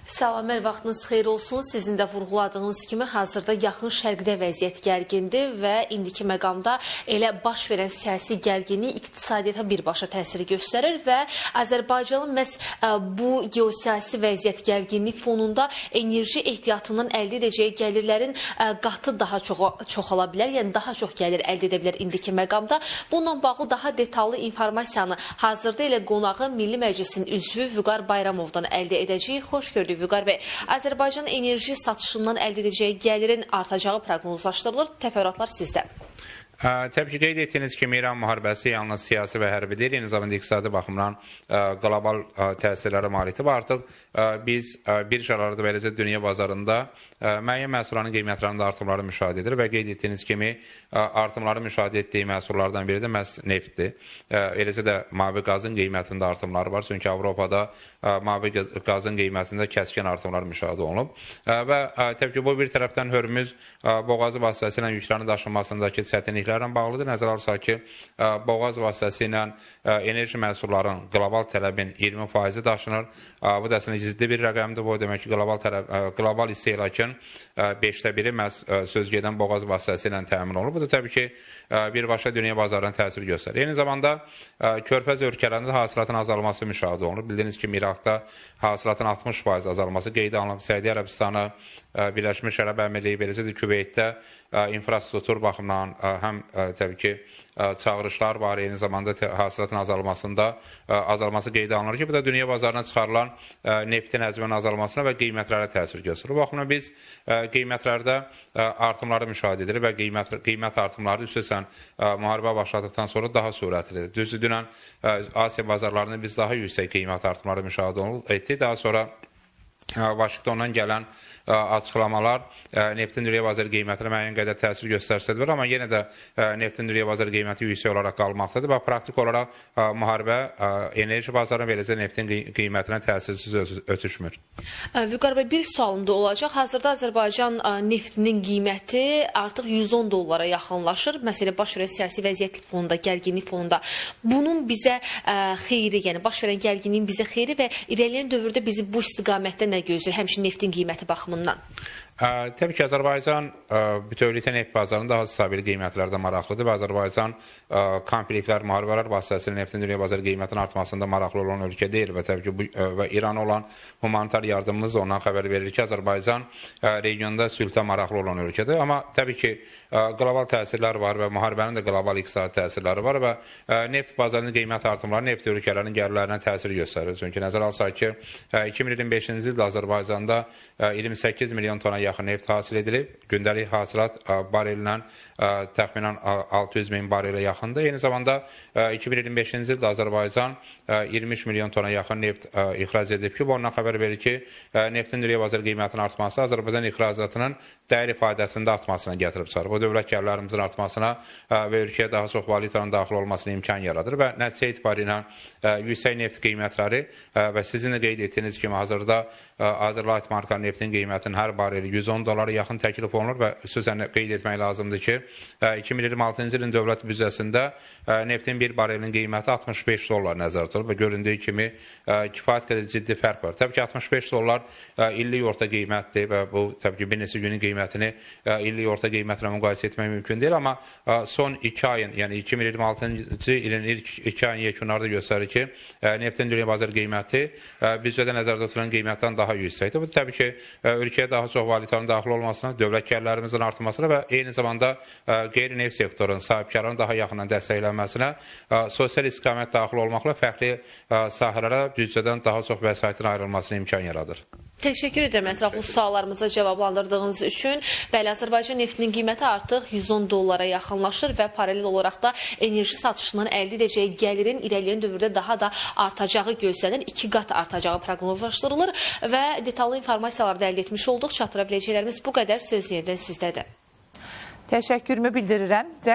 Salamlar, vaxtınız xeyir olsun. Sizin də vurğuladığınız kimi hazırda yaxın şərqdə vəziyyət gərgindir və indiki məqamda elə baş verən siyasi gərginlik iqtisadiyyata birbaşa təsir göstərir və Azərbaycanın məhz bu geosiyasi vəziyyət gərginlik fonunda enerji ehtiyatından əldə edəcəyi gəlirlərin qatı daha çoxala bilər, yəni daha çox gəlir əldə edə bilər indiki məqamda. Bununla bağlı daha detallı informasiyanı hazırda elə qonağı Milli Məclisin üzvü Vüqar Bayramovdan əldə edəcəyik. Xoş gördük Vüqar bəy. Azərbaycan enerji satışından əldə edəcəyi gəlirin artacağı proqnozlaşdırılır. Təfərrüatlar sizdə. Təbii ki, qeyd etdiyiniz kimi İran müharibəsi yalnız siyasi və hərbi deyil, eyni zamanda iqtisadi baxımdan qlobal təsirlərə malikdir və artıq biz birjalarda və eləcə dünya bazarında müəyyən məhsulların qiymətlərində artımları müşahidə edir və qeyd etdiyiniz kimi artımları müşahidə etdiyi məhsullardan biri də məhz neftdir. Eləcə də mavi qazın qiymətində artımları var, çünki Avropada mavi qazın qiymətində kəskin artımlar müşahidə olunub və təbii ki, bu bir tərəfdən Hörmüz boğazı vasitəsilə yüklərin daşınmasındakı çətinliklərlə bağlıdır. Nəzərə alsaq ki, boğaz vasitəsilə enerji məhsulların qlobal tələbin 20% daşınır. Bu da əslində ciddi bir rəqəmdir. Bu demək ki, qlobal istehlakın 5də biri məhz sözgedən boğaz vasitəsilə təmin olunur. Bu da təbii ki, birbaşa dünya bazarına təsir göstərir. Eyni zamanda Körfəz ölkələrində hasilatın azalması müşahidə olunur. Bildiyiniz kimi İraqda hasilatın 60% azalması qeydə alınıb. Səudiyyə Ərəbistanı, Birləşmiş Ərəb Əmirliyi, beləcə də Küveytdə infrastruktur baxımından həm təbii ki, çağırışlar var, eyni zamanda hasilatın azalması qeydə alınır ki, bu da dünya bazarına çıxarılan neftin həcminin azalmasına və qiymətlərə təsir göstərir. Bu baxımdan biz qiymətlərdə artımları müşahidə edirik və qiymət artımları xüsusən müharibə başladıqdan sonra daha sürətlidir. Düzdür, dünən Asiya bazarlarında biz daha yüksək qiymət artımları müşahidə etdik. Daha sonra Vaşinqtondan gələn açıqlamalar neftin dünya bazarı qiymətinə müəyyən qədər təsir göstərsə də var, amma yenə də neftin dünya bazarı qiyməti yüksək olaraq qalmaqdadır və praktik olaraq müharibə enerji bazarına və eləcə neftin qiymətinə təsirsiz ötüşmür. Vüqar bəy, bir sualım da olacaq. Hazırda Azərbaycan neftinin qiyməti artıq 110 dollara yaxınlaşır. Məsələ baş verən siyasi vəziyyət fonunda, gərginlik fonunda. Bunun bizə xeyri, yəni baş verən gərginliyin bizə xeyri və irəliləyən dövrdə bizi bu istiqamətdə nə gözləyir, həmçinin neftin qiyməti baxımından? Təbii ki, Azərbaycan bütövlükdə neft bazarında daha stabil qiymətlərdə maraqlıdır və Azərbaycan konfliktlər, müharibələr vasitəsilə neftin dünya bazarı qiymətinin artmasında maraqlı olan ölkə deyil və təbii ki, və İrana olan humanitar yardımımız ondan xəbər verir ki, Azərbaycan regionda sülhə maraqlı olan ölkədir. Amma təbii ki, qlobal təsirlər var və müharibənin də qlobal iqtisadi təsirləri var və neft bazarının qiymət artımları neft ölkələrinin gəlirlərinə təsir göstərir. Çünki nəzərə alsaq ki, 2025-ci ildə Azərbaycanda 28 milyon tona yaxın neft hasil edilib. Gündəlik hasilat barelinə təxminən 600 min barelə yaxındır. Eyni zamanda 2025-ci ildə Azərbaycan 23 milyon tona yaxın neft ixrac edib ki, bu ondan xəbər verir ki, neftin dünya bazarı qiymətinin artması Azərbaycan ixracatının dəyər ifadəsində artmasına gətirib çıxarır. Bu dövlət gəlirlərimizin artmasına və ölkəyə daha çox valyutanın daxil olmasına imkan yaradır və nəticə etibarilə yüksək neft qiymətləri və sizin də qeyd etdiyiniz kimi hazırda Azərbaycan marka neftin qiymətinin hər bareli 110 dolara yaxın təklif olunur və xüsusən qeyd etmək lazımdır ki, 2026-cı ilin dövlət büdcəsində neftin bir barelinin qiyməti 65 dollar nəzərdə tutulur və göründüyü kimi kifayət qədər ciddi fərq var. Təbii ki, 65 dollar illik orta qiymətdir və bu təbii ki, bir neçə günün qiymətini illik orta qiymətlə müqayisə etmək mümkün deyil, amma son 2 ayın, yəni 2026-cı ilin ilk 2 ayın yekunlarda göstərir ki, neftin dünya bazarı qiyməti büdcədə nəzərdə tutulan qiymətdən daha yüksəkdir. Bu təbii ki, ölkəyə daha çox valyutanın daxil olmasına, dövlət gəlirlərimizin artmasına və eyni zamanda qeyri-neft sektorunun sahibkarlarının daha yaxından dəstəklənməsinə, sosial istiqamət daxil olmaqla fərqli sahələrə büdcədən daha çox vəsaitin ayrılmasına imkan yaradır. Təşəkkür edirəm ətraflı suallarımıza cavablandırdığınız üçün. Bəli, Azərbaycan neftinin qiyməti artıq 110 dollara yaxınlaşır və paralel olaraq da enerji satışından əldə edəcəyi gəlirin irəliləyən dövrdə daha da artacağı gözlənir. 2 qat artacağı proqnozlaşdırılır və detallı informasiyalar da əldə etmiş olduq. Çatdıra biləcəklərimiz bu qədər. Söz yenidən sizdədir. Təşəkkürümü bildirirəm.